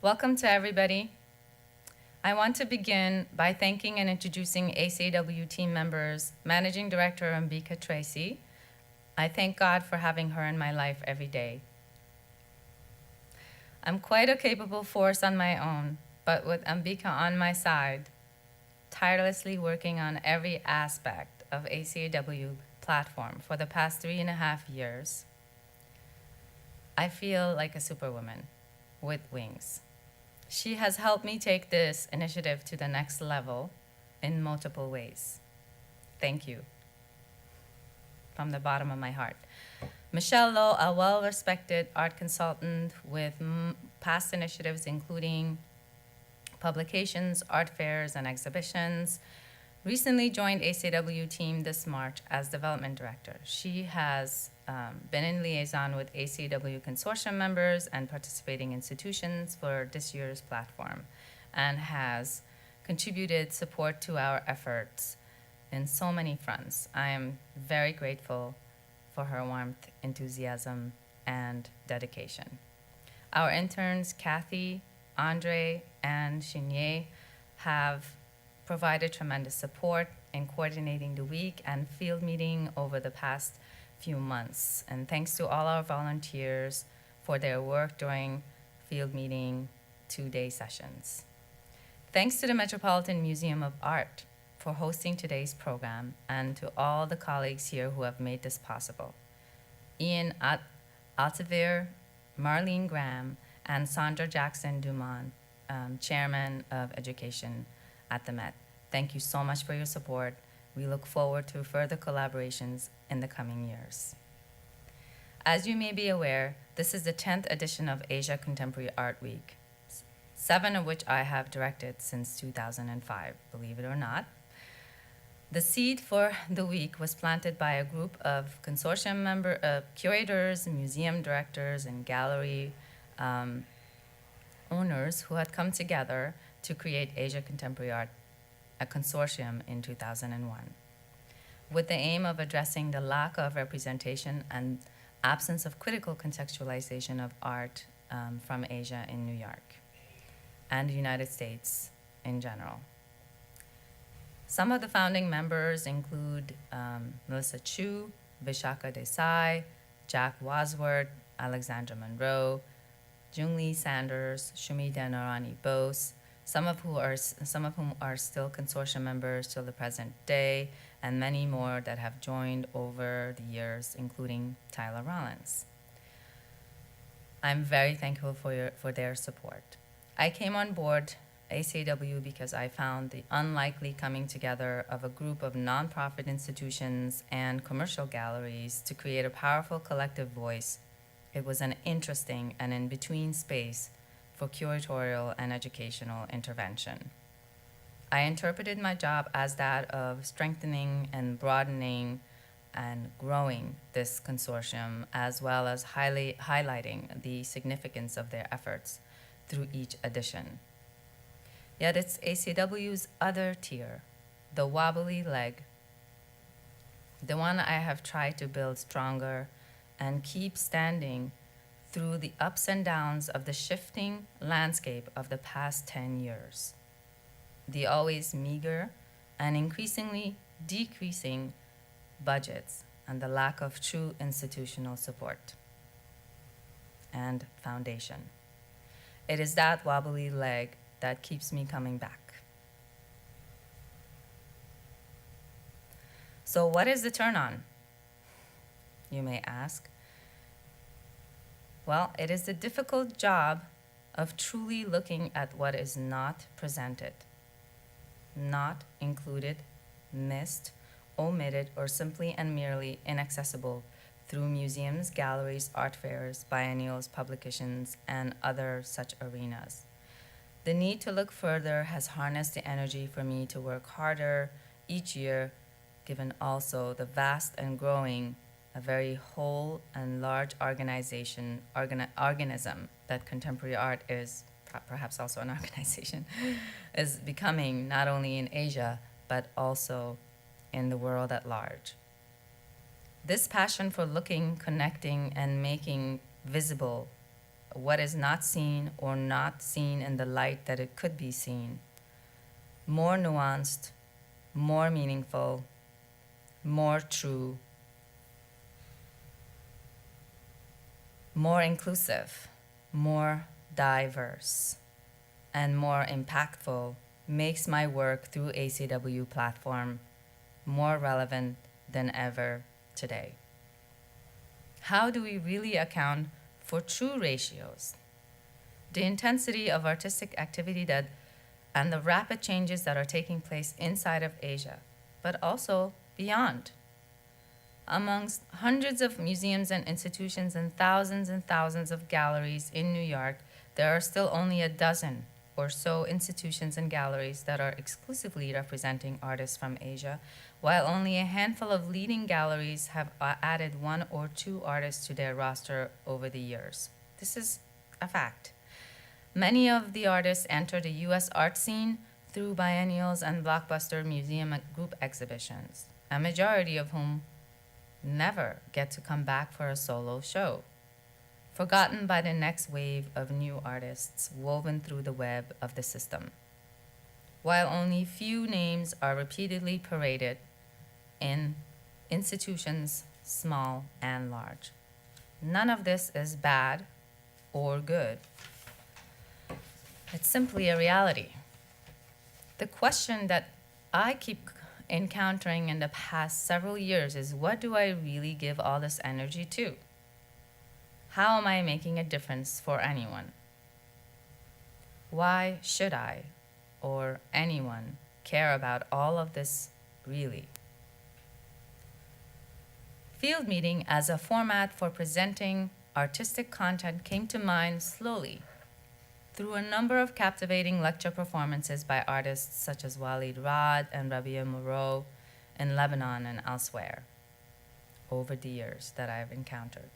Welcome to everybody. I want to begin by thanking and introducing ACAW team members, Managing Director Ambika Tracy. I thank God for having her in my life every day. I'm quite a capable force on my own, but with Ambika on my side, tirelessly working on every aspect of ACAW platform for the past 3.5 years, I feel like a superwoman with wings. She has helped me take this initiative to the next level in multiple ways. Thank you from the bottom of my heart. Michelle Lowe, a well-respected art consultant with past initiatives including publications, art fairs, and exhibitions, recently joined ACAW team this March as development director. She has been in liaison with ACAW consortium members and participating institutions for this year's platform and has contributed support to our efforts in so many fronts. I am very grateful for her warmth, enthusiasm, and dedication. Our interns, Kathy, Andre, and Shinye, have provided tremendous support in coordinating the week and field meeting over the past few months. And thanks to all our volunteers for their work during field meeting 2-day sessions. Thanks to the Metropolitan Museum of Art for hosting today's program and to all the colleagues here who have made this possible. Ian Altavir, Marlene Graham, and Sandra Jackson Dumont, Chairman of Education at the Met. Thank you so much for your support. We look forward to further collaborations in the coming years. As you may be aware, this is the 10th edition of Asia Contemporary Art Week, 7 of which I have directed since 2005, believe it or not. The seed for the week was planted by a group of consortium curators, museum directors, and gallery owners who had come together to create Asia Contemporary Art, a consortium in 2001, with the aim of addressing the lack of representation and absence of critical contextualization of art from Asia in New York and the United States in general. Some of the founding members include Melissa Chu, Vishaka Desai, Jack Wasworth, Alexandra Monroe, Junglee Sanders, Shumida Narani Bose, some of whom are still consortium members till the present day, and many more that have joined over the years, including Tyler Rollins. I'm very thankful for their support. I came on board ACAW because I found the unlikely coming together of a group of nonprofit institutions and commercial galleries to create a powerful collective voice. It was an interesting and in-between space for curatorial and educational intervention. I interpreted my job as that of strengthening and broadening and growing this consortium, as well as highlighting the significance of their efforts through each edition. Yet it's ACAW's other tier, the wobbly leg, the one I have tried to build stronger and keep standing through the ups and downs of the shifting landscape of the past 10 years. The always meager and increasingly decreasing budgets and the lack of true institutional support and foundation. It is that wobbly leg that keeps me coming back. So what is the turn on, you may ask? Well, it is the difficult job of truly looking at what is not presented, not included, missed, omitted, or simply and merely inaccessible through museums, galleries, art fairs, biennials, publications, and other such arenas. The need to look further has harnessed the energy for me to work harder each year, given also the vast and growing, a very whole and large organism that contemporary art is, perhaps also an organization, is becoming not only in Asia, but also in the world at large. This passion for looking, connecting, and making visible what is not seen or not seen in the light that it could be seen, more nuanced, more meaningful, more true, more inclusive, more diverse, and more impactful makes my work through ACW platform more relevant than ever today. How do we really account for true ratios? The intensity of artistic activity and the rapid changes that are taking place inside of Asia, but also beyond. Amongst hundreds of museums and institutions and thousands of galleries in New York, there are still only a dozen or so institutions and galleries that are exclusively representing artists from Asia, while only a handful of leading galleries have added one or two artists to their roster over the years. This is a fact. Many of the artists enter the US art scene through biennials and blockbuster museum and group exhibitions, a majority of whom never get to come back for a solo show, forgotten by the next wave of new artists woven through the web of the system. While only few names are repeatedly paraded in institutions small and large. None of this is bad or good. It's simply a reality. The question that I keep encountering in the past several years is, what do I really give all this energy to? How am I making a difference for anyone? Why should I or anyone care about all of this really? Field meeting as a format for presenting artistic content came to mind slowly through a number of captivating lecture performances by artists such as Walid Rad and Rabia Moreau in Lebanon and elsewhere over the years that I've encountered.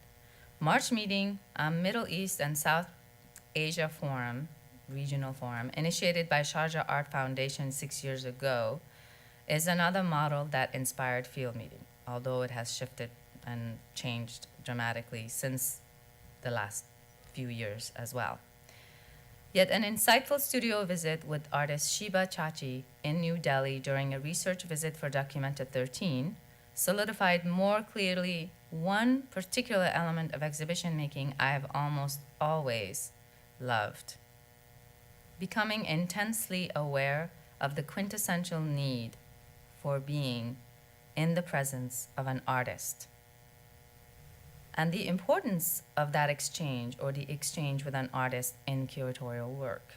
March meeting, a Middle East and South Asia forum, regional forum, initiated by Sharjah Art Foundation 6 years ago, is another model that inspired field meeting, although it has shifted and changed dramatically since the last few years as well. Yet an insightful studio visit with artist Shiba Chachi in New Delhi during a research visit for Documented 13 solidified more clearly one particular element of exhibition making I have almost always loved: becoming intensely aware of the quintessential need for being in the presence of an artist, and the importance of that exchange or the exchange with an artist in curatorial work.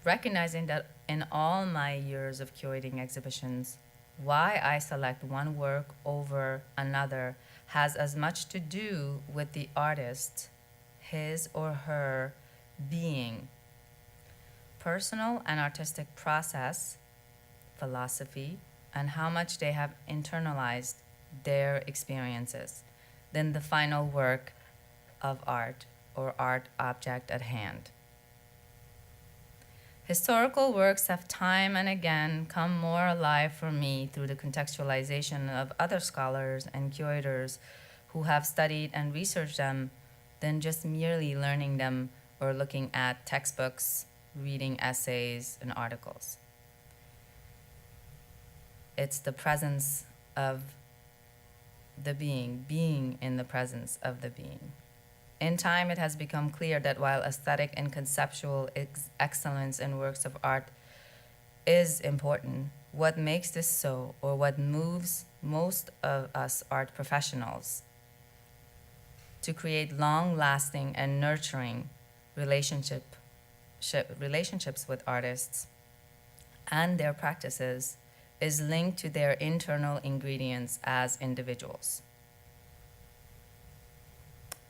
Recognizing that in all my years of curating exhibitions, why I select one work over another has as much to do with the artist, his or her being, personal and artistic process, philosophy, and how much they have internalized their experiences than the final work of art or art object at hand. Historical works have time and again come more alive for me through the contextualization of other scholars and curators who have studied and researched them than just merely learning them or looking at textbooks, reading essays, and articles. It's the presence of the being in the presence of the being. In time, it has become clear that while aesthetic and conceptual excellence in works of art is important, what makes this so, or what moves most of us art professionals to create long-lasting and nurturing relationships with artists and their practices, is linked to their internal ingredients as individuals: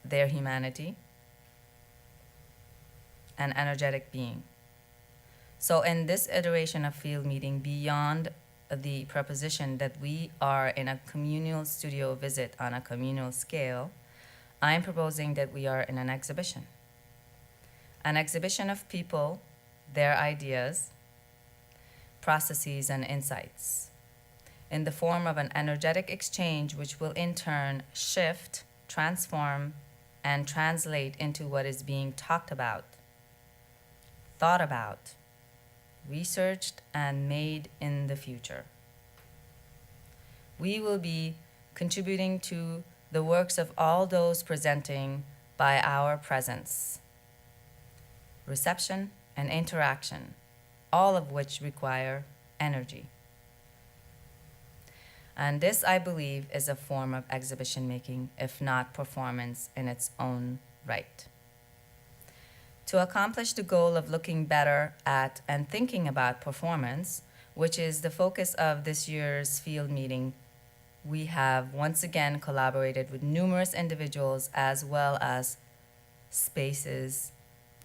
their humanity and energetic being. So in this iteration of field meeting, beyond the proposition that we are in a communal studio visit on a communal scale, I am proposing that we are in an exhibition of people, their ideas, processes, and insights, in the form of an energetic exchange which will in turn shift, transform, and translate into what is being talked about, thought about, researched, and made in the future. We will be contributing to the works of all those presenting by our presence, reception, and interaction, all of which require energy. And this, I believe, is a form of exhibition making, if not performance in its own right. To accomplish the goal of looking better at and thinking about performance, which is the focus of this year's field meeting, we have once again collaborated with numerous individuals as well as spaces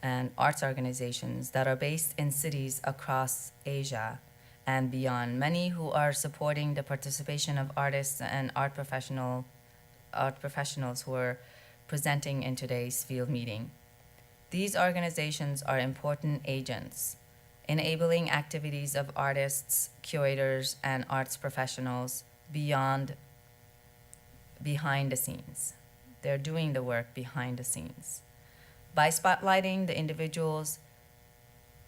and arts organizations that are based in cities across Asia and beyond, many who are supporting the participation of artists and art professionals who are presenting in today's field meeting. These organizations are important agents, enabling activities of artists, curators, and arts professionals behind the scenes. They're doing the work behind the scenes. By spotlighting the individuals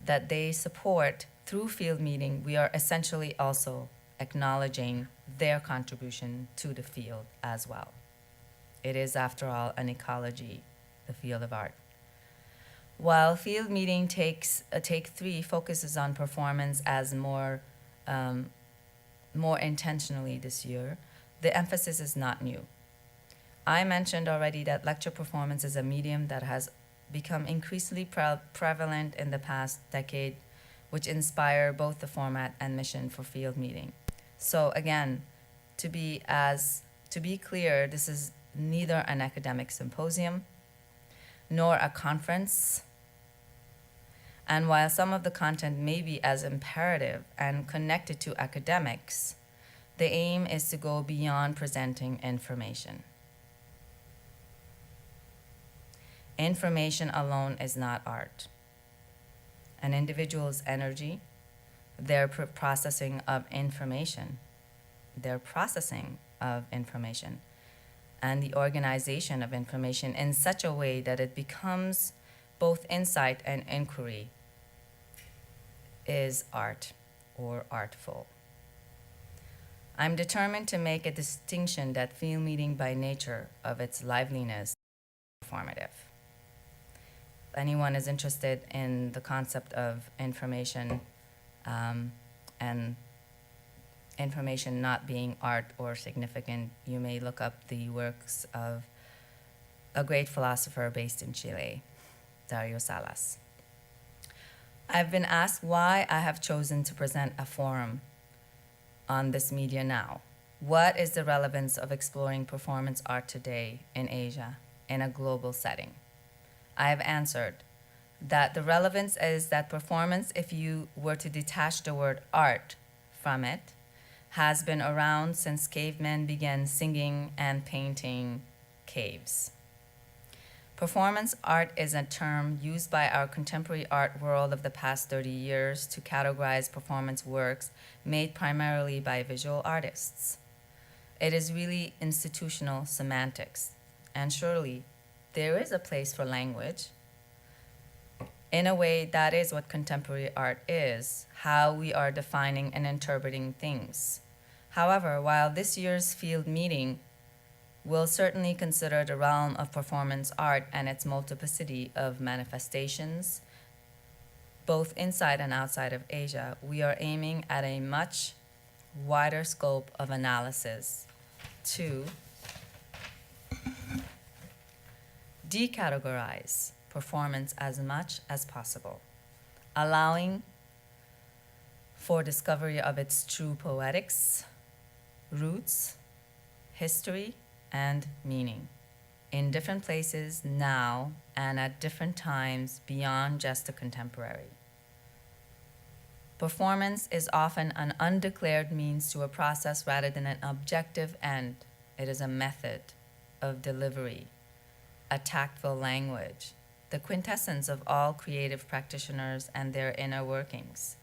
that they support through field meeting, we are essentially also acknowledging their contribution to the field as well. It is, after all, an ecology, the field of art. While field meeting take 3 focuses on performance as more intentionally this year, the emphasis is not new. I mentioned already that lecture performance is a medium that has become increasingly prevalent in the past decade, which inspire both the format and mission for field meeting. So again, to be clear, this is neither an academic symposium nor a conference. And while some of the content may be as imperative and connected to academics, the aim is to go beyond presenting information. Information alone is not art. An individual's energy, their processing of information, and the organization of information in such a way that it becomes both insight and inquiry is art or artful. I'm determined to make a distinction that field meeting by nature of its liveliness is performative. If anyone is interested in the concept of information and information not being art or significant, you may look up the works of a great philosopher based in Chile, Dario Salas. I've been asked why I have chosen to present a forum on this media now. What is the relevance of exploring performance art today in Asia in a global setting? I have answered that the relevance is that performance, if you were to detach the word art from it, has been around since cavemen began singing and painting caves. Performance art is a term used by our contemporary art world of the past 30 years to categorize performance works made primarily by visual artists. It is really institutional semantics, and surely there is a place for language. In a way, that is what contemporary art is, how we are defining and interpreting things. However, while this year's field meeting will certainly consider the realm of performance art and its multiplicity of manifestations, both inside and outside of Asia, we are aiming at a much wider scope of analysis to decategorize performance as much as possible, allowing for discovery of its true poetics, roots, history, and meaning in different places now and at different times beyond just the contemporary. Performance is often an undeclared means to a process rather than an objective end. It is a method of delivery, a tactful language, the quintessence of all creative practitioners and their inner workings.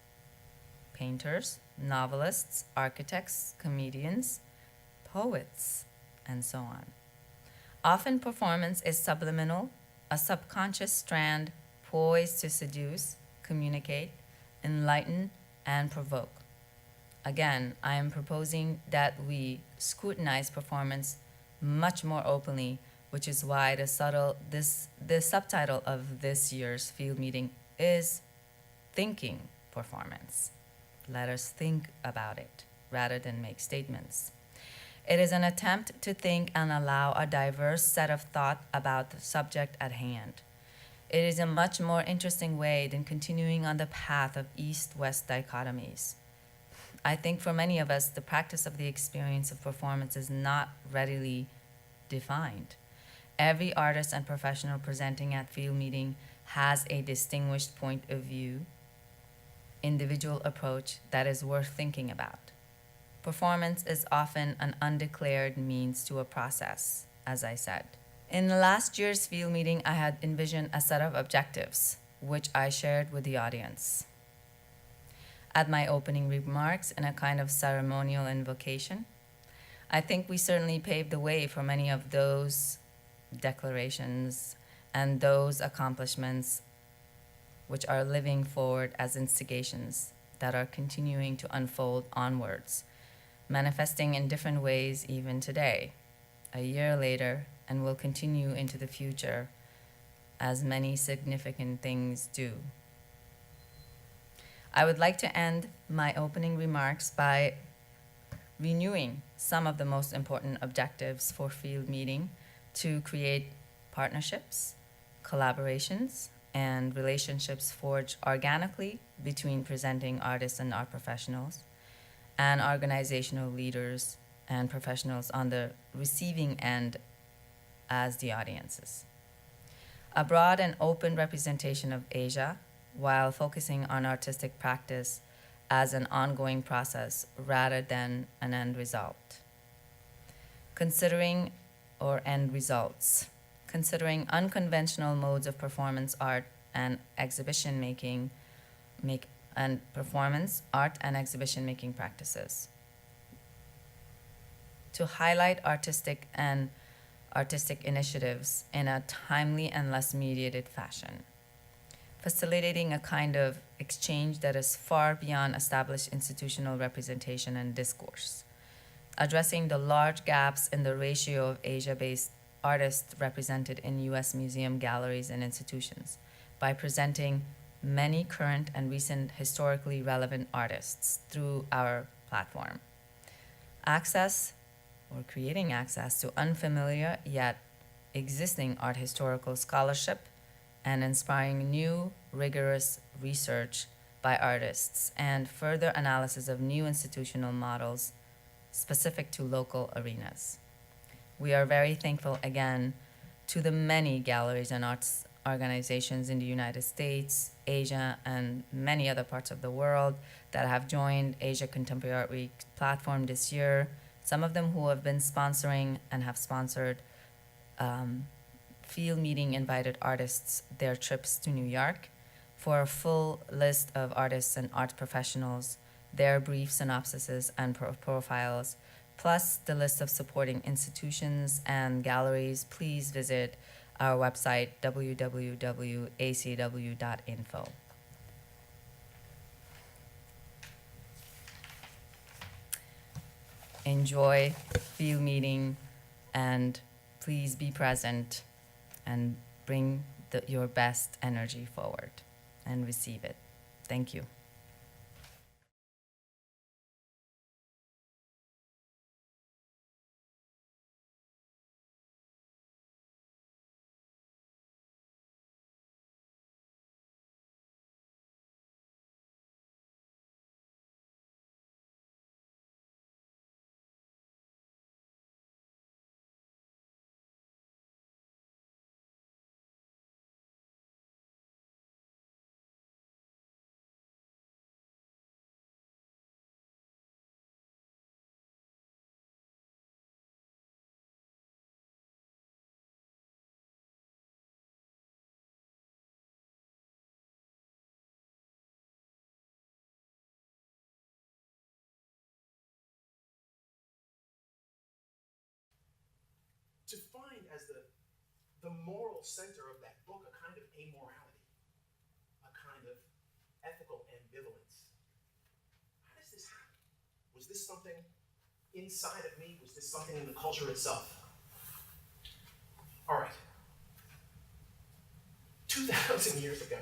Painters, novelists, architects, comedians, poets, and so on. Often performance is subliminal, a subconscious strand poised to seduce, communicate, enlighten, and provoke. Again, I am proposing that we scrutinize performance much more openly, which is why the subtitle of this year's field meeting is Thinking Performance. Let us think about it rather than make statements. It is an attempt to think and allow a diverse set of thought about the subject at hand. It is a much more interesting way than continuing on the path of East-West dichotomies. I think for many of us, the practice of the experience of performance is not readily defined. Every artist and professional presenting at field meeting has a distinguished point of view, individual approach that is worth thinking about. Performance is often an undeclared means to a process, as I said. In last year's field meeting, I had envisioned a set of objectives, which I shared with the audience. At my opening remarks, in a kind of ceremonial invocation, I think we certainly paved the way for many of those declarations and those accomplishments which are living forward as instigations that are continuing to unfold onwards, manifesting in different ways even today, a year later, and will continue into the future as many significant things do. I would like to end my opening remarks by renewing some of the most important objectives for field meeting to create partnerships, collaborations, and relationships forged organically between presenting artists and art professionals, and organizational leaders and professionals on the receiving end as the audiences. A broad and open representation of Asia while focusing on artistic practice as an ongoing process rather than an end result. Considering unconventional modes of performance art and exhibition making practices. To highlight artistic initiatives in a timely and less mediated fashion, facilitating a kind of exchange that is far beyond established institutional representation and discourse, addressing the large gaps in the ratio of Asia-based artists represented in U.S. museum galleries and institutions by presenting many current and recent historically relevant artists through our platform. Creating access to unfamiliar yet existing art historical scholarship and inspiring new, rigorous research by artists and further analysis of new institutional models specific to local arenas. We are very thankful again to the many galleries and arts organizations in the United States, Asia, and many other parts of the world that have joined Asia Contemporary Art Week platform this year. Some of them who have been sponsoring and have sponsored field meeting invited artists their trips to New York. For a full list of artists and art professionals, their brief synopsises and profiles, plus the list of supporting institutions and galleries, please visit our website, www.acw.info. Enjoy field meeting, and please be present and bring your best energy forward and receive it. Thank you. defined as the moral center of that book, a kind of amorality, a kind of ethical ambivalence. How does this happen? Was this something inside of me? Was this something in the culture itself? All right. 2,000 years ago,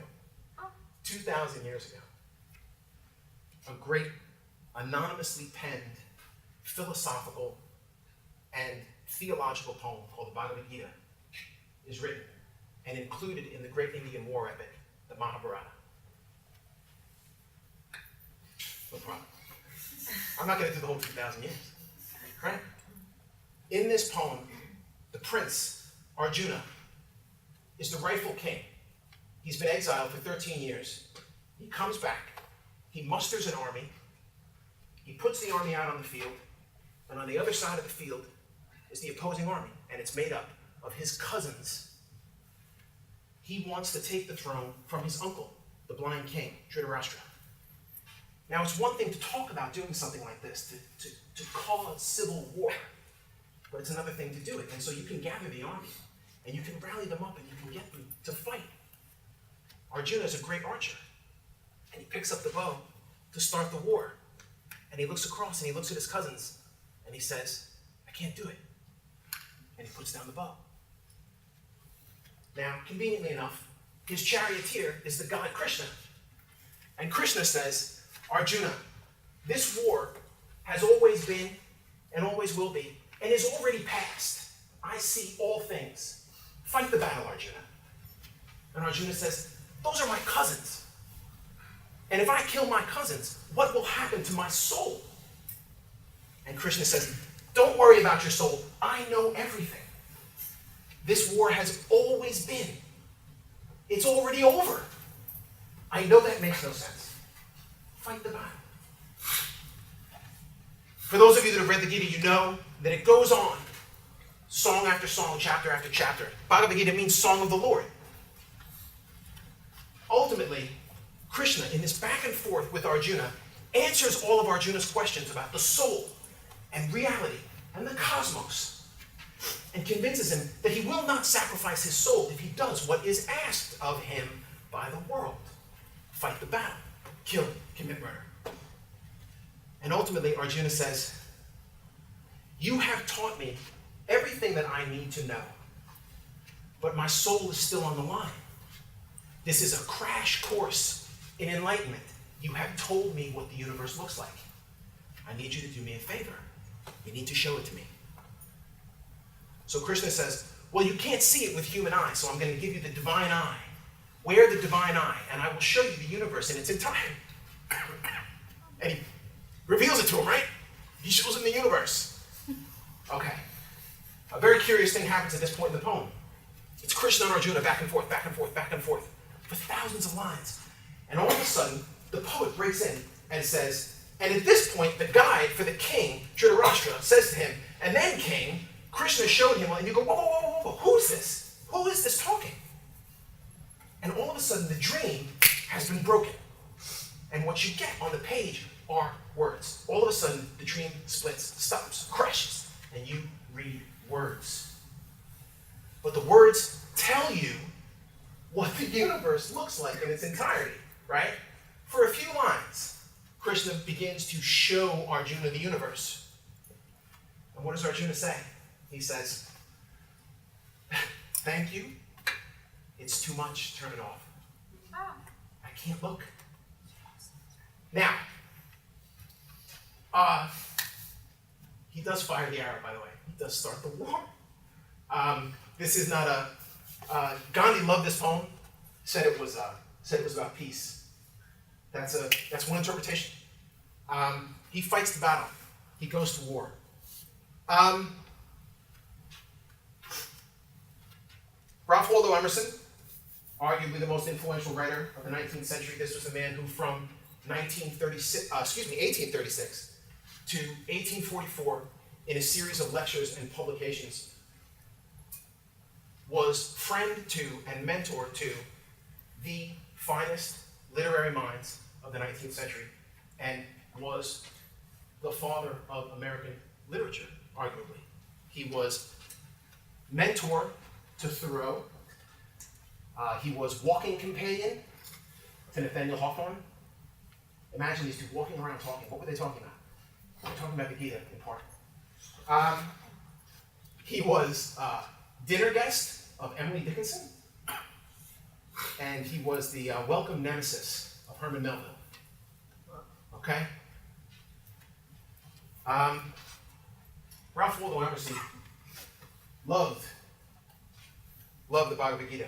a great anonymously penned philosophical and theological poem called the Bhagavad Gita is written and included in the great Indian war epic, the Mahabharata. No problem. I'm not going to do the whole 2,000 years, right? In this poem, the prince, Arjuna, is the rightful king. He's been exiled for 13 years. He comes back. He musters an army. He puts the army out on the field. And on the other side of the field is the opposing army. And it's made up of his cousins. He wants to take the throne from his uncle, the blind king, Dhritarashtra. Now, it's one thing to talk about doing something like this, to cause civil war. But it's another thing to do it. And so you can gather the army. And you can rally them up and you can get them to fight. Arjuna is a great archer. And he picks up the bow to start the war. And he looks across and he looks at his cousins. And he says, I can't do it. And he puts down the bow. Now, conveniently enough, his charioteer is the god Krishna. And Krishna says, Arjuna, this war has always been and always will be and is already past. I see all things. Fight the battle, Arjuna. And Arjuna says, those are my cousins. And if I kill my cousins, what will happen to my soul? And Krishna says, don't worry about your soul. I know everything. This war has always been. It's already over. I know that makes no sense. Fight the battle. For those of you that have read the Gita, you know that it goes on. Song after song, chapter after chapter. Bhagavad Gita means song of the Lord. Ultimately, Krishna, in this back and forth with Arjuna, answers all of Arjuna's questions about the soul and reality and the cosmos, and convinces him that he will not sacrifice his soul if he does what is asked of him by the world. Fight the battle, kill, commit murder. And ultimately, Arjuna says, you have taught me everything that I need to know, but my soul is still on the line. This is a crash course in enlightenment. You have told me what the universe looks like. I need you to do me a favor. You need to show it to me. So Krishna says, well, you can't see it with human eyes, so I'm going to give you the divine eye. Wear the divine eye, and I will show you the universe in its entirety. And he reveals it to him, right? He shows him the universe. Okay. A very curious thing happens at this point in the poem. It's Krishna and Arjuna back and forth, back and forth, back and forth, for thousands of lines. And all of a sudden, the poet breaks in and says, and at this point, the guide for the king, Dhritarashtra, says to him, and then king, Krishna showed him, and you go, whoa, whoa, whoa, whoa, whoa, who's this? Who is this talking? And all of a sudden, the dream has been broken. And what you get on the page are words. All of a sudden, the dream splits, stops, crashes, and you read words. But the words tell you what the universe looks like in its entirety, right? For a few lines, Krishna begins to show Arjuna the universe. And what does Arjuna say? He says, thank you. It's too much. Turn it off. I can't look. Now, he does fire the arrow, by the way. He does start the war. This is not a... Gandhi loved this poem. Said it was about peace. That's one interpretation. He fights the battle. He goes to war. Ralph Waldo Emerson, arguably the most influential writer of the 19th century. This was a man who from 1836 to 1844, in a series of lectures and publications, was friend to and mentor to the finest literary minds of the 19th century, and was the father of American literature, arguably. He was mentor to Thoreau. He was walking companion to Nathaniel Hawthorne. Imagine these two walking around talking. What were they talking about? They were talking about the Gita in part. He was dinner guest of Emily Dickinson, and he was the welcome nemesis of Herman Melville. Okay? Ralph Waldo Emerson loved the Bhagavad Gita.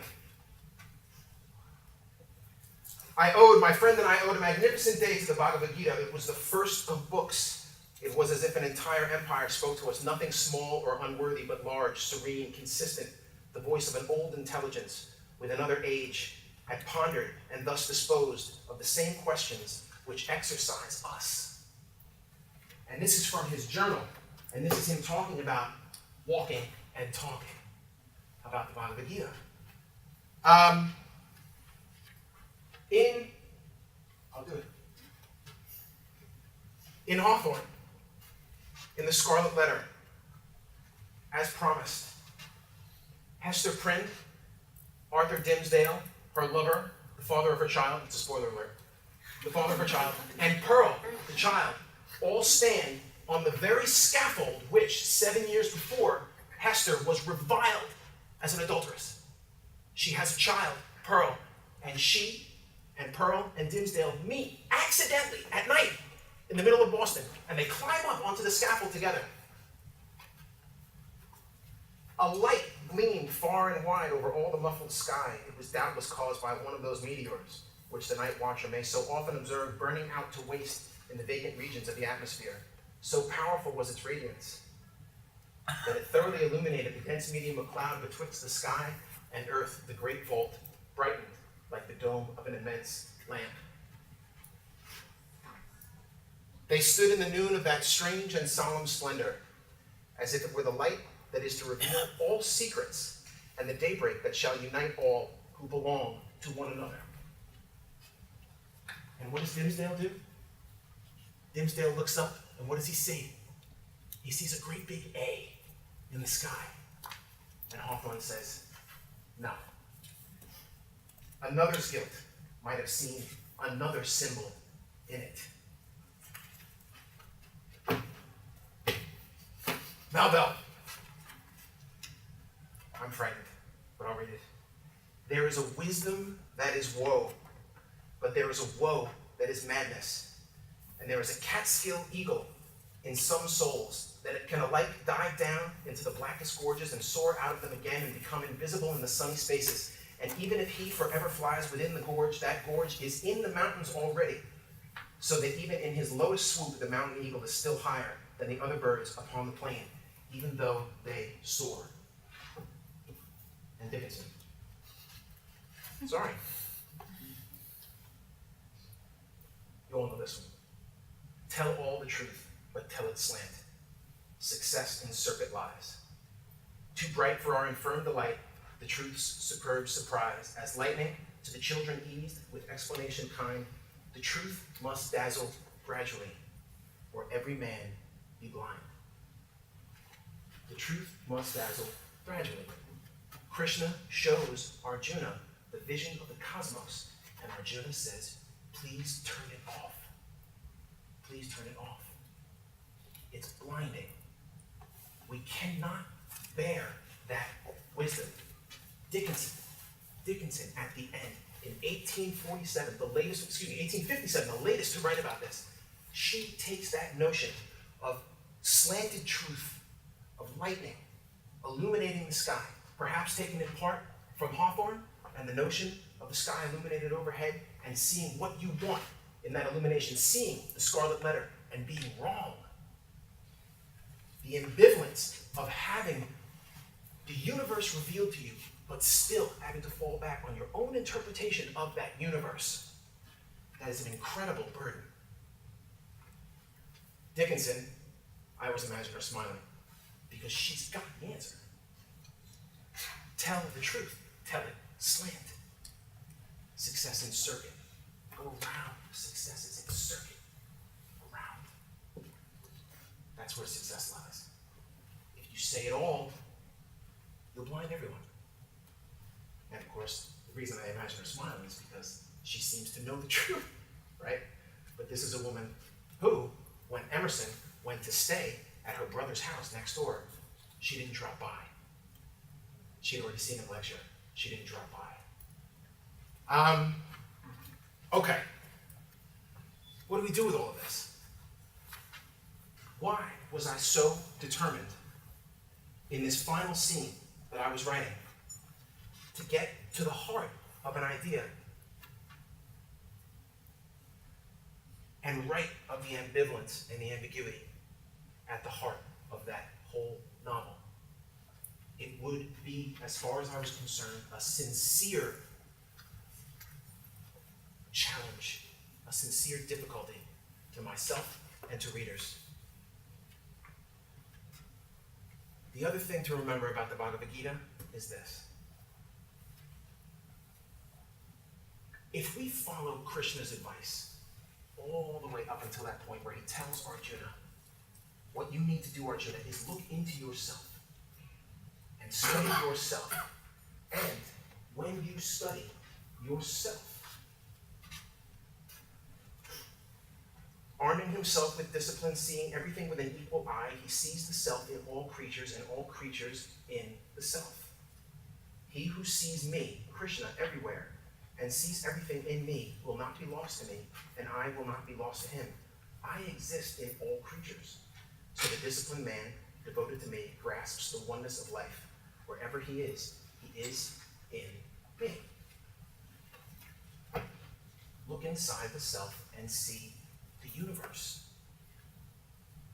My friend and I owed a magnificent day to the Bhagavad Gita. It was the first of books. It was as if an entire empire spoke to us, nothing small or unworthy, but large, serene, consistent, the voice of an old intelligence with another age, had pondered and thus disposed of the same questions which exercise us. And this is from his journal, and this is him talking about walking and talking about the Bhagavad Gita. In Hawthorne, in the Scarlet Letter, as promised, Hester Prynne, Arthur Dimmesdale, her lover, the father of her child, it's a spoiler alert, the father of her child, and Pearl, the child, all stand on the very scaffold which, 7 years before, Hester was reviled as an adulteress. She has a child, Pearl, and she and Pearl and Dimmesdale meet accidentally at night in the middle of Boston, and they climb up onto the scaffold together. A light gleamed far and wide over all the muffled sky. It was doubtless caused by one of those meteors, which the night watcher may so often observe burning out to waste in the vacant regions of the atmosphere. So powerful was its radiance that it thoroughly illuminated the dense medium of cloud betwixt the sky and earth. The great vault brightened like the dome of an immense lamp. They stood in the noon of that strange and solemn splendor, as if it were the light that is to reveal all secrets, and the daybreak that shall unite all who belong to one another. And what does Dimmesdale do? Dimmesdale looks up, and what does he see? He sees a great big A in the sky. And Hawthorne says, no. Another's guilt might have seen another symbol in it. Malbel. I'm frightened, but I'll read it. There is a wisdom that is woe, but there is a woe that is madness. And there is a Catskill eagle in some souls that it can alike dive down into the blackest gorges and soar out of them again and become invisible in the sunny spaces. And even if he forever flies within the gorge, that gorge is in the mountains already, so that even in his lowest swoop, the mountain eagle is still higher than the other birds upon the plain, even though they soar. And Dickinson. Sorry. You all know this one. Tell all the truth, but tell it slant. Success in circuit lies. Too bright for our infirm delight, the truth's superb surprise. As lightning to the children eased with explanation kind, the truth must dazzle gradually, or every man be blind. The truth must dazzle gradually. Krishna shows Arjuna the vision of the cosmos, and Arjuna says, please turn it off. Please turn it off. It's blinding. We cannot bear that wisdom. Dickinson at the end, in 1857, 1857, the latest to write about this, she takes that notion of slanted truth, of lightning, illuminating the sky, perhaps taking it apart from Hawthorne and the notion of the sky illuminated overhead and seeing what you want in that illumination, seeing the Scarlet Letter and being wrong. The ambivalence of having the universe revealed to you, but still having to fall back on your own interpretation of that universe. That is an incredible burden. Dickinson, I always imagine her smiling, because she's got the answer. Tell the truth. Tell it slant. Success in circuit. Go around. Success is in circuit. Around. That's where success lies. If you say it all, you'll blind everyone. And of course, the reason I imagine her smiling is because she seems to know the truth, right? But this is a woman who, when Emerson went to stay at her brother's house next door, she didn't drop by. She had already seen him lecture. She didn't drop by. Okay. What do we do with all of this? Why was I so determined in this final scene that I was writing to get to the heart of an idea and write of the ambivalence and the ambiguity at the heart of that whole novel? It would be, as far as I was concerned, a sincere challenge, a sincere difficulty to myself and to readers. The other thing to remember about the Bhagavad Gita is this. If we follow Krishna's advice all the way up until that point where he tells Arjuna, what you need to do, Arjuna, is look into yourself and study yourself. And when you study yourself, arming himself with discipline, seeing everything with an equal eye, he sees the self in all creatures and all creatures in the self. He who sees me, Krishna, everywhere, and sees everything in me will not be lost to me, and I will not be lost to him. I exist in all creatures. So the disciplined man, devoted to me, grasps the oneness of life. Wherever he is in me. Look inside the self and see the universe.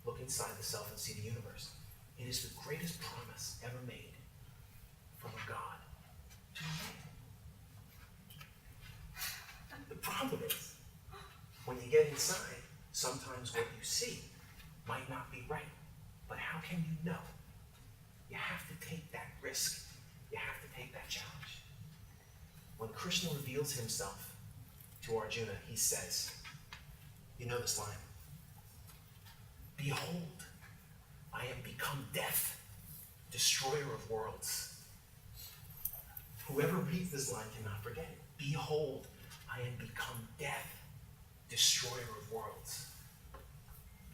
Look inside the self and see the universe. It is the greatest promise ever made from a God to a man. The problem is, when you get inside, sometimes what you see might not be right. But how can you know? You have to take that risk. You have to take that challenge. When Krishna reveals himself to Arjuna, he says, you know this line, behold, I am become death, destroyer of worlds. Whoever reads this line cannot forget it. Behold, I am become death, destroyer of worlds.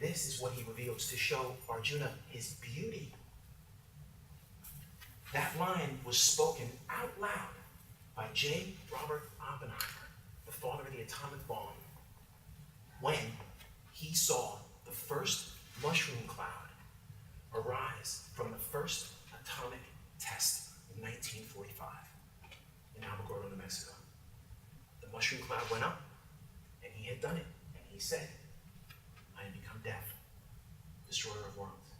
This is what he reveals to show Arjuna his beauty. That line was spoken out loud by J. Robert Oppenheimer, the father of the atomic bomb, when he saw the first mushroom cloud arise from the first atomic test in 1945 in Alamogordo, New Mexico. The mushroom cloud went up, and he had done it, and he said, I have become death, destroyer of worlds.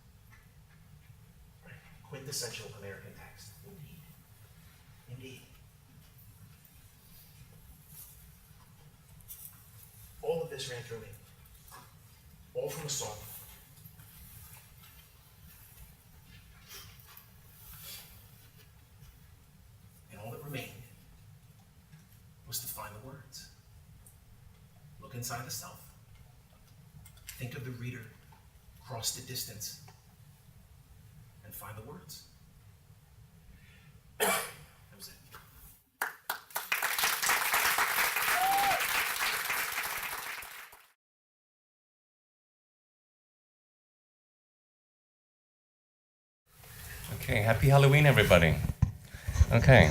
Quintessential American text. Indeed. Indeed. All of this ran through me. All from a song. And all that remained was to find the words. Look inside the self. Think of the reader. Cross the distance. And find the words. That was it. Okay, happy Halloween, everybody. Okay,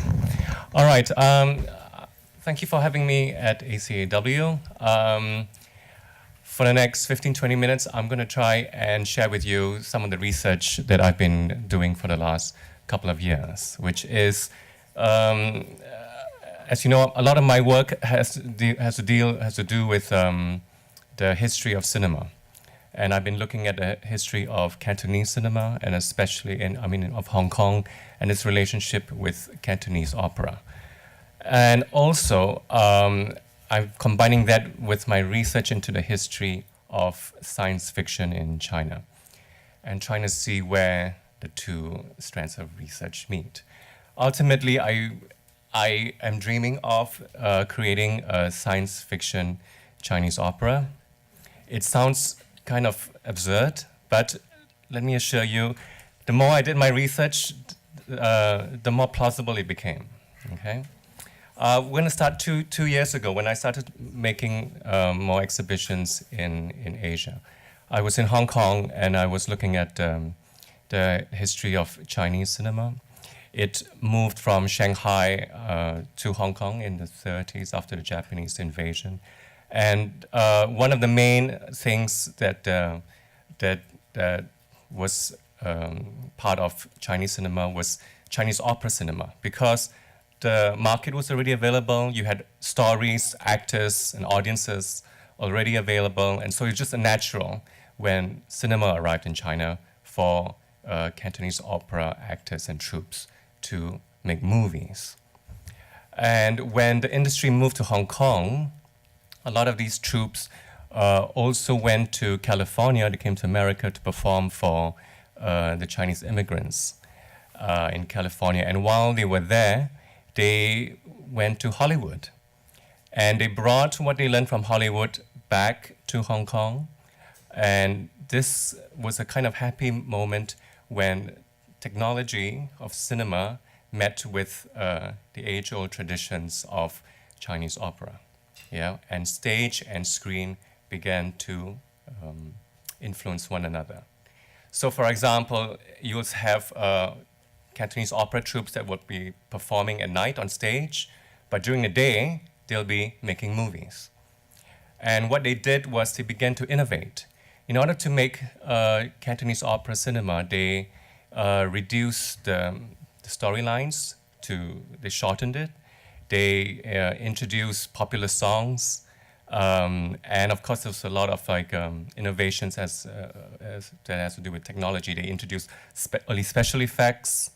all right. Thank you for having me at ACAW. For the next 15-20 minutes, I'm going to try and share with you some of the research that I've been doing for the last couple of years, which is, as you know, a lot of my work has to do with the history of cinema. And I've been looking at the history of Cantonese cinema, and especially of Hong Kong and its relationship with Cantonese opera. And also, I'm combining that with my research into the history of science fiction in China and trying to see where the two strands of research meet. Ultimately, I am dreaming of creating a science fiction Chinese opera. It sounds kind of absurd, but let me assure you, the more I did my research, the more plausible it became. Okay, we're going to start two years ago when I started making more exhibitions in Asia. I was in Hong Kong and I was looking at the history of Chinese cinema. It moved from Shanghai to Hong Kong in the 30s after the Japanese invasion. And one of the main things that was part of Chinese cinema was Chinese opera cinema, because the market was already available. You had stories, actors, and audiences already available. And so it's just a natural when cinema arrived in China for Cantonese opera actors and troupes to make movies. And when the industry moved to Hong Kong, a lot of these troupes also went to California. They came to America to perform for the Chinese immigrants in California. And while they were there, they went to Hollywood. And they brought what they learned from Hollywood back to Hong Kong. And this was a kind of happy moment when technology of cinema met with the age-old traditions of Chinese opera. Yeah, and stage and screen began to influence one another. So, for example, you'll have Cantonese opera troupes that would be performing at night on stage, but during the day, they'll be making movies. And what they did was they began to innovate. In order to make Cantonese opera cinema, they reduced the storylines, they shortened it. They introduced popular songs, and of course there's a lot of innovations as that has to do with technology. They introduced early special effects,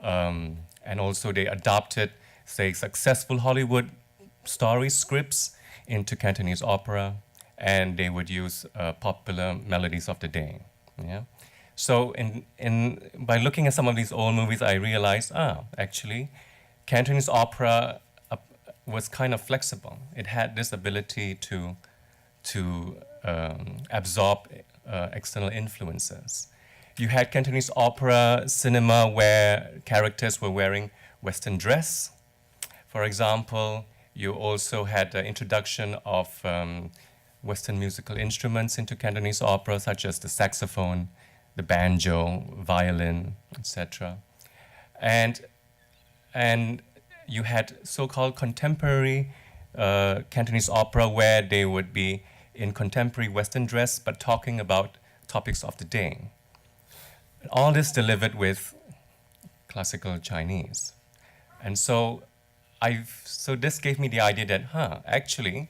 and also they adapted, say, successful Hollywood story scripts into Cantonese opera, and they would use popular melodies of the day. Yeah. So by looking at some of these old movies, I realized, actually, Cantonese opera was kind of flexible. It had this ability to absorb external influences. You had Cantonese opera cinema where characters were wearing Western dress. For example, you also had the introduction of Western musical instruments into Cantonese opera, such as the saxophone, the banjo, violin, etc. And you had so-called contemporary Cantonese opera where they would be in contemporary Western dress but talking about topics of the day. All this delivered with classical Chinese. And so this gave me the idea that, actually,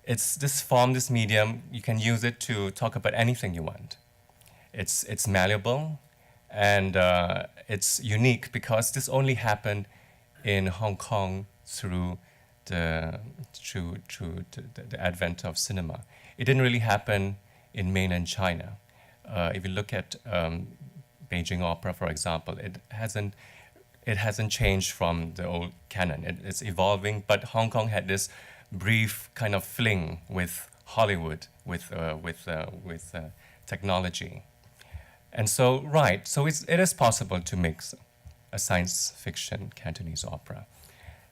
it's this form, this medium, you can use it to talk about anything you want. It's malleable, and it's unique because this only happened in Hong Kong through the advent of cinema. It didn't really happen in mainland China. If you look at Beijing opera, for example, it hasn't changed from the old canon. It's evolving, but Hong Kong had this brief kind of fling with Hollywood, with technology. And so, it is possible to make a science fiction Cantonese opera.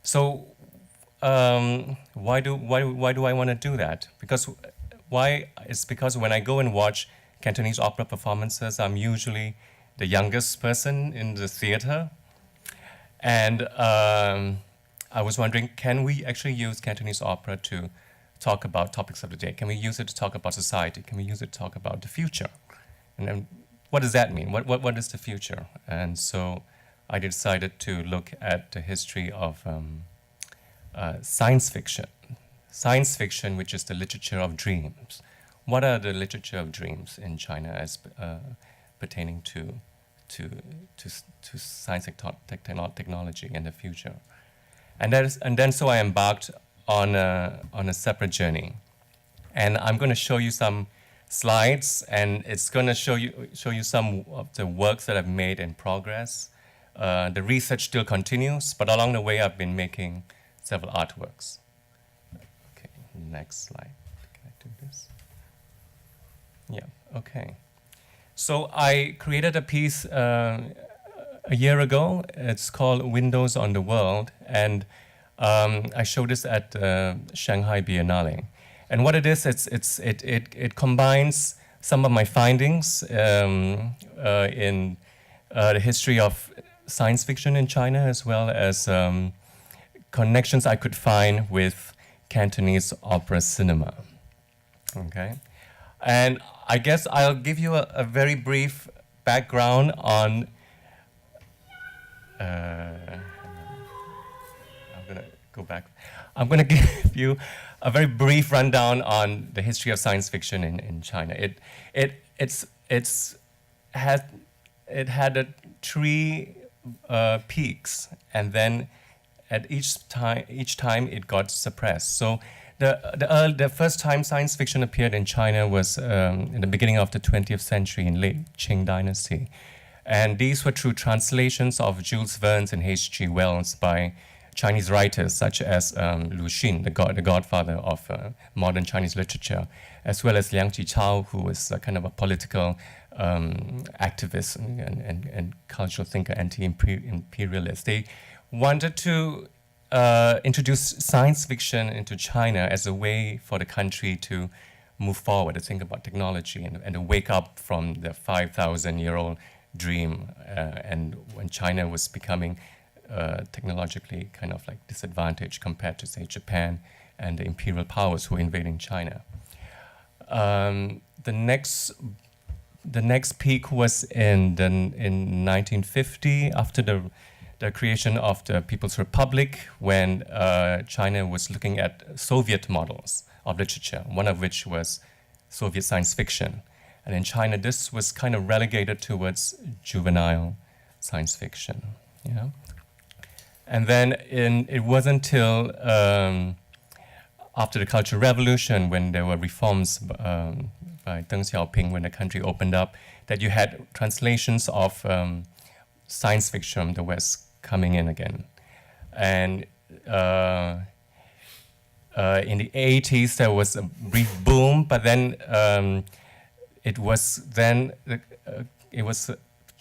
So, why do I want to do that? Because when I go and watch Cantonese opera performances, I'm usually the youngest person in the theater, and I was wondering, can we actually use Cantonese opera to talk about topics of the day? Can we use it to talk about society? Can we use it to talk about the future? And then, what does that mean? What is the future? And so I decided to look at the history of science fiction. Science fiction, which is the literature of dreams. What are the literature of dreams in China as pertaining to science technology and the future? And then so I embarked on a separate journey. And I'm going to show you some slides, and it's going to show you some of the works that I've made in progress. The research still continues, but along the way I've been making several artworks. Okay, next slide. Can I do this? Yeah, okay. So I created a piece a year ago. It's called Windows on the World, and I showed this at Shanghai Biennale. And what it is, it combines some of my findings in the history of science fiction in China, as well as connections I could find with Cantonese opera cinema. Okay, and I guess I'll give you a very brief background on. I'm gonna go back. I'm gonna give you a very brief rundown on the history of science fiction in China. It had three peaks, and then at each time it got suppressed. So the first time science fiction appeared in China was in the beginning of the 20th century in late Qing dynasty. And these were through translations of Jules Verne's and H.G. Wells by Chinese writers such as Lu Xun, the godfather of modern Chinese literature, as well as Liang Qichao, who was kind of a political activist and cultural thinker, anti-imperialist. They wanted to introduce science fiction into China as a way for the country to move forward, to think about technology and to wake up from the 5,000-year-old dream, and when China was becoming technologically kind of like disadvantaged compared to, say, Japan and the imperial powers who were invading China. The next peak was in 1950, after the creation of the People's Republic, when China was looking at Soviet models of literature, one of which was Soviet science fiction. And in China, this was kind of relegated towards juvenile science fiction. Yeah? And then it wasn't until after the Cultural Revolution, when there were reforms by Deng Xiaoping, when the country opened up, that you had translations of science fiction from the West coming in again. And in the 80s, there was a brief boom, but then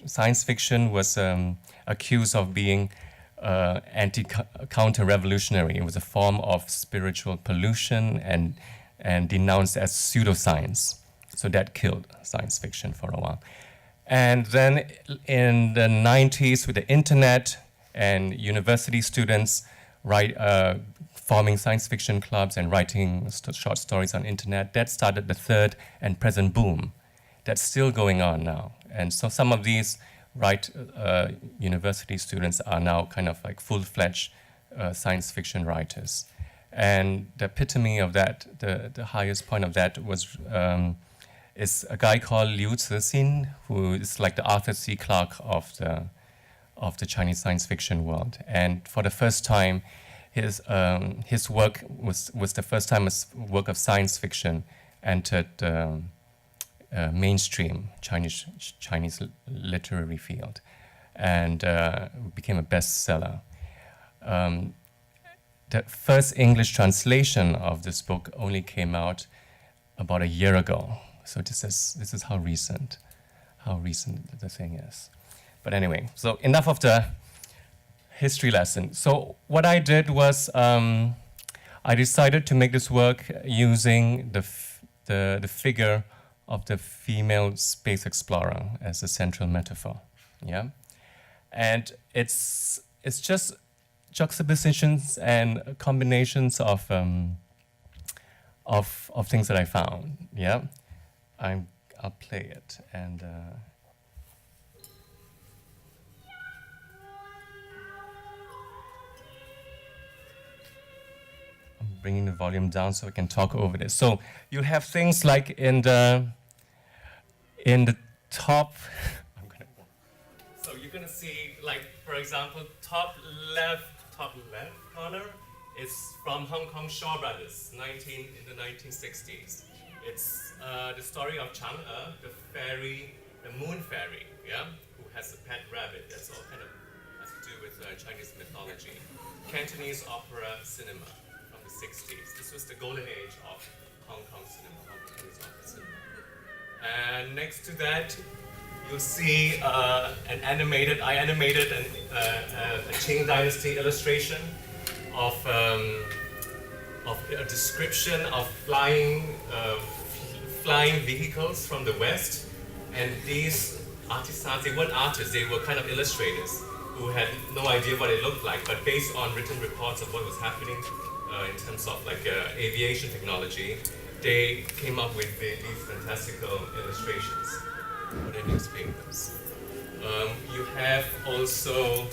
science fiction was accused of being counter-revolutionary. It was a form of spiritual pollution and denounced as pseudoscience. So that killed science fiction for a while. And then in the 90s, with the internet and university students forming science fiction clubs and writing short stories on internet, that started the third and present boom. That's still going on now. And so some of these university students are now kind of like full-fledged science fiction writers. And the epitome of that, the highest point of that was is a guy called Liu Cixin, who is like the Arthur C. Clarke of the Chinese science fiction world. And for the first time, his work was the first time a work of science fiction entered mainstream Chinese literary field, and became a bestseller. The first English translation of this book only came out about a year ago. So this is how recent the thing is. But anyway, so enough of the history lesson. So what I did was I decided to make this work using the figure of the female space explorer as a central metaphor. Yeah, and it's just juxtapositions and combinations of things that I found. Yeah, I'll play it and. Bringing the volume down so I can talk over this. So you have things like in the top. So you're gonna see, like, for example, top left corner is from Hong Kong Shaw Brothers, in the 1960s. It's the story of Chang'e, the fairy, the moon fairy, yeah, who has a pet rabbit. That's all kind of has to do with Chinese mythology. Cantonese opera cinema. 60s. This was the golden age of Hong Kong cinema, Hong Kongese opera cinema. And next to that you'll see I animated a Qing Dynasty illustration of a description of flying vehicles from the West. And these artisans, they weren't artists, they were kind of illustrators who had no idea what it looked like, but based on written reports of what was happening in terms of like aviation technology, they came up with these fantastical illustrations for their newspapers. You have also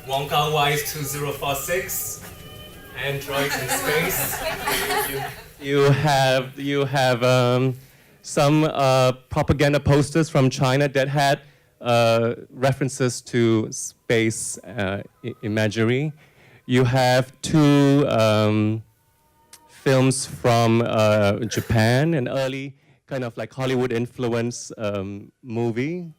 WONG 2046, Androids in Space. You have some propaganda posters from China that had references to space imagery. You have two films from Japan, an early kind of like Hollywood influence movie.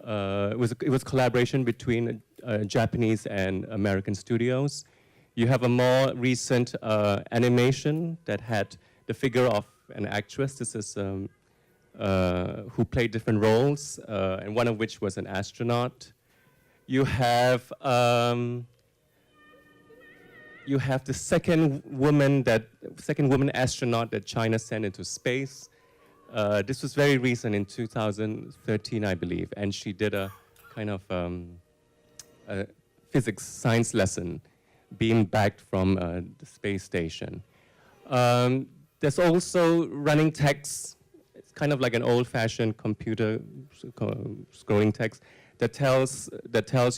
It was a collaboration between Japanese and American studios. You have a more recent animation that had the figure of an actress. This is who played different roles, and one of which was an astronaut. You have the second woman astronaut that China sent into space. This was very recent, in 2013, I believe, and she did a kind of a physics science lesson beamed back from the space station. There's also running text. It's kind of like an old-fashioned computer scrolling text that tells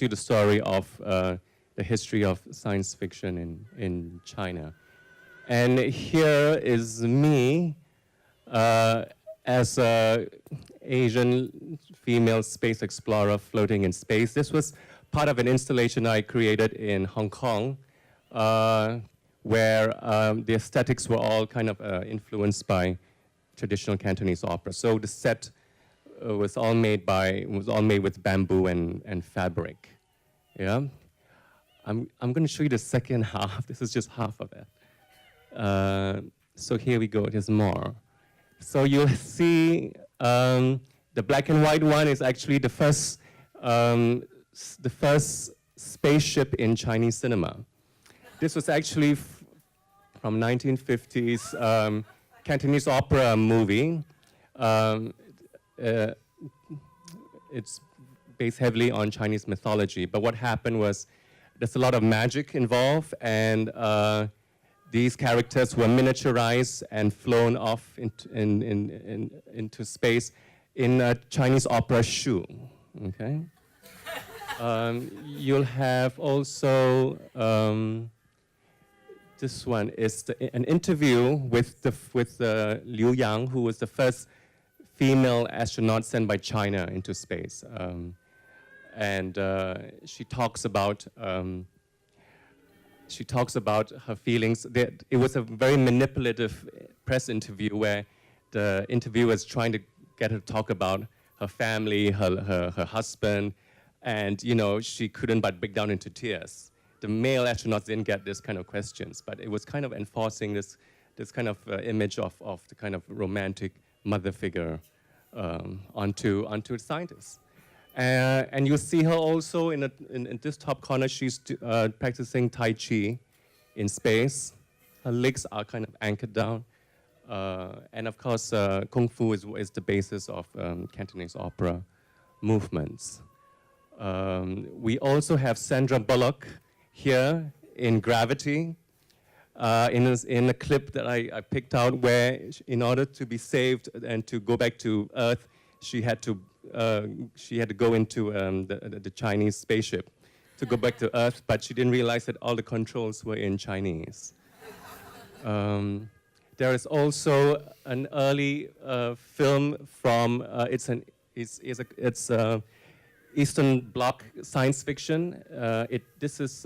you the story of the history of science fiction in China. And here is me as an Asian female space explorer floating in space. This was part of an installation I created in Hong Kong, where the aesthetics were all kind of influenced by traditional Cantonese opera. So the set was all made with bamboo and fabric. Yeah, I'm going to show you the second half. This is just half of it. So here we go. There's more. So you'll see the black and white one is actually the first spaceship in Chinese cinema. This was actually from 1950s Cantonese opera movie. It's based heavily on Chinese mythology, but what happened was there's a lot of magic involved, and these characters were miniaturized and flown off into space in a Chinese opera shoe. Okay. You'll have also this one is an interview with Liu Yang, who was the first female astronaut sent by China into space, and she talks about her feelings. It was a very manipulative press interview where the interviewer was trying to get her to talk about her family, her husband, and she couldn't but break down into tears. The male astronauts didn't get this kind of questions, but it was kind of enforcing this kind of image of the kind of romantic mother figure onto the scientists. And you see her also in this top corner. She's practicing Tai Chi in space. Her legs are kind of anchored down. And of course, Kung Fu is the basis of Cantonese opera movements. We also have Sandra Bullock here in Gravity, in a clip that I picked out, where in order to be saved and to go back to Earth, she had to go into the Chinese spaceship to go back to Earth, but she didn't realize that all the controls were in Chinese. There is also an early film from it's Eastern Bloc science fiction. This is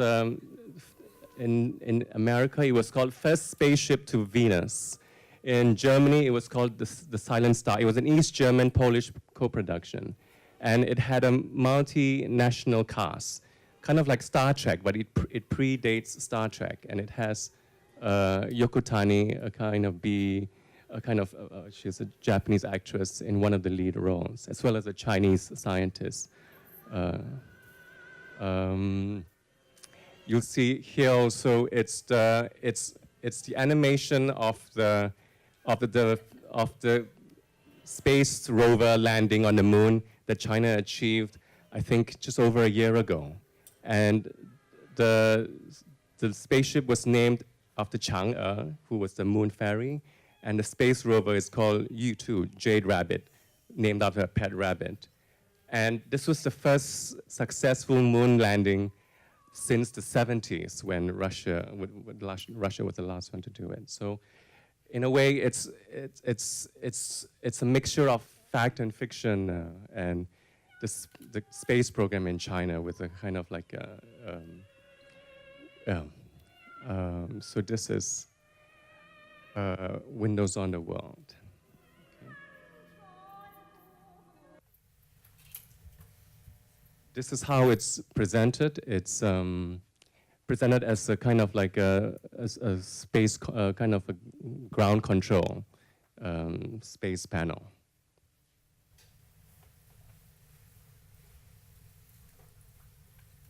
in America. It was called First Spaceship to Venus. In Germany, it was called the Silent Star. It was an East German-Polish co-production, and it had a multinational cast, kind of like Star Trek, but it predates Star Trek, and it has Yoko Tani, a kind of she's a Japanese actress in one of the lead roles, as well as a Chinese scientist. You'll see here also it's the animation of the space rover landing on the moon that China achieved, I think, just over a year ago, and the spaceship was named after Chang'e, who was the moon fairy, and the space rover is called Yu2, Jade Rabbit, named after a pet rabbit. And this was the first successful moon landing since the 70s, when Russia was the last one to do it. So, in a way, it's a mixture of fact and fiction, and the space program in China with a kind of like so this is Windows on the World. Okay. This is how it's presented. It's presented as a kind of like a space, kind of a ground control space panel.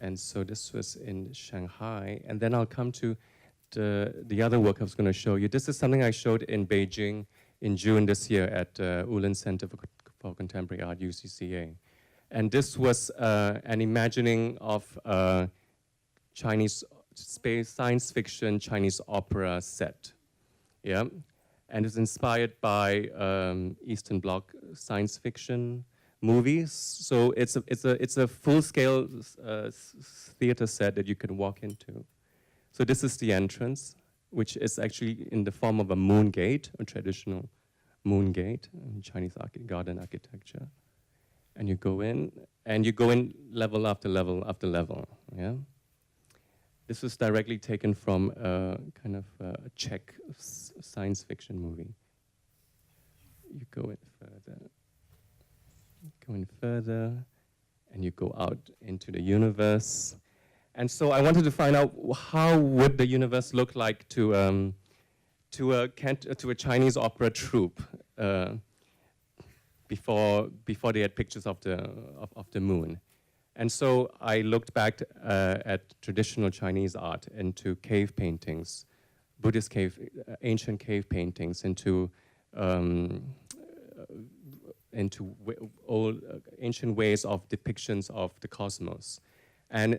And so this was in Shanghai. And then I'll come to the other work I was going to show you. This is something I showed in Beijing in June this year at Ulan Center for Contemporary Art, UCCA. And this was an imagining of Chinese space science fiction Chinese opera set. Yeah, and it's inspired by Eastern Bloc science fiction movies. So it's a full-scale theater set that you can walk into. So this is the entrance, which is actually in the form of a moon gate, a traditional moon gate in Chinese garden architecture. And you go in level after level after level. Yeah. This was directly taken from a kind of a Czech science fiction movie. You go in further, and you go out into the universe. And so I wanted to find out how would the universe look like to a Chinese opera troupe before they had pictures of the moon. And so I looked back at traditional Chinese art, into cave paintings, Buddhist ancient cave paintings, into old ancient ways of depictions of the cosmos. And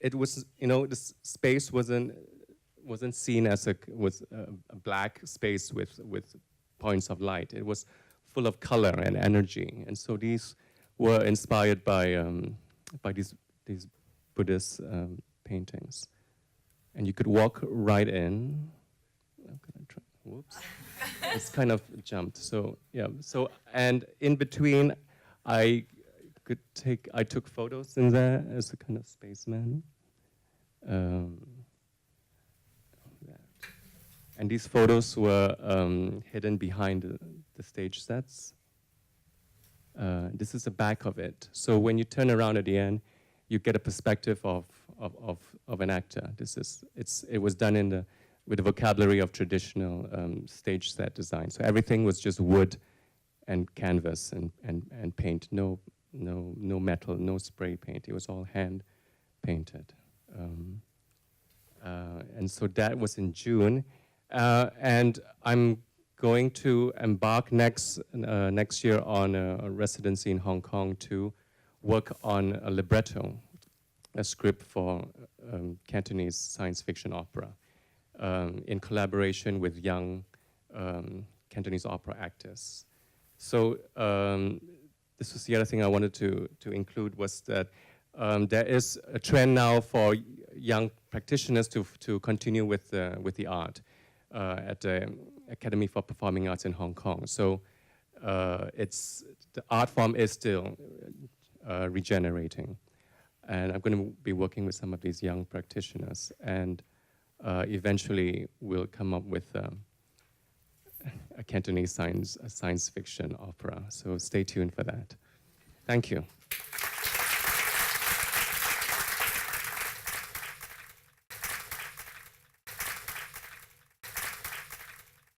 it was, this space wasn't seen as a black space with points of light. It was full of color and energy. And so these were inspired by these Buddhist paintings. And you could walk right in. I'm gonna try. Whoops. It's kind of jumped. So yeah. So, and in between, I took photos in there as a kind of spaceman. And these photos were hidden behind the stage sets. This is the back of it. So when you turn around at the end, you get a perspective of an actor. It was done with the vocabulary of traditional stage set design. So everything was just wood and canvas and paint. No metal, no spray paint. It was all hand painted. And so that was in June. And I'm going to embark next year on a residency in Hong Kong to work on a libretto, a script for Cantonese science fiction opera, in collaboration with young Cantonese opera actors. So this was the other thing I wanted to include, was that there is a trend now for young practitioners to continue with the art at the Academy for Performing Arts in Hong Kong. So the art form is still regenerating. And I'm going to be working with some of these young practitioners, and eventually we'll come up with a Cantonese science fiction opera. So stay tuned for that. Thank you.